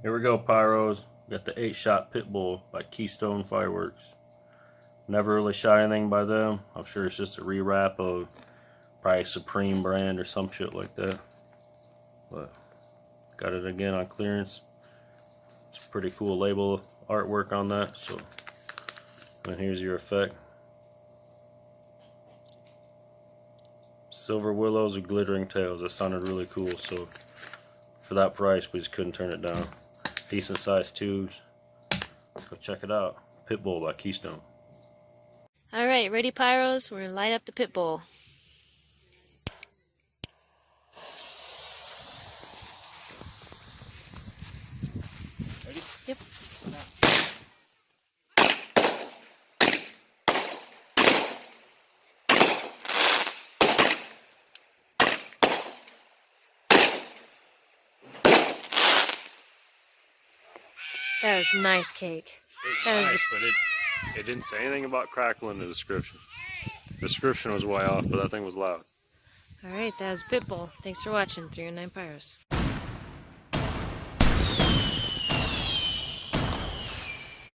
Here we go, Pyros. Got the 8-shot Pit Bull by Keystone Fireworks. Never really shot anything by them. I'm sure it's just a rewrap of probably Supreme brand or some shit like that. But got it again on clearance. It's pretty cool label artwork on that. So, and here's your effect. Silver willows with glittering tails. That sounded really cool. So for that price, we just couldn't turn it down. Decent sized tubes. Go check it out. Pit Bull by Keystone. Alright, ready, Pyros? We're going to light up the pit bull. Ready? Yep. That was nice cake. It was nice, but it didn't say anything about crackle in the description. The description was way off, but that thing was loud. Alright, that was Pit Bull. Thanks for watching 309 Pyros.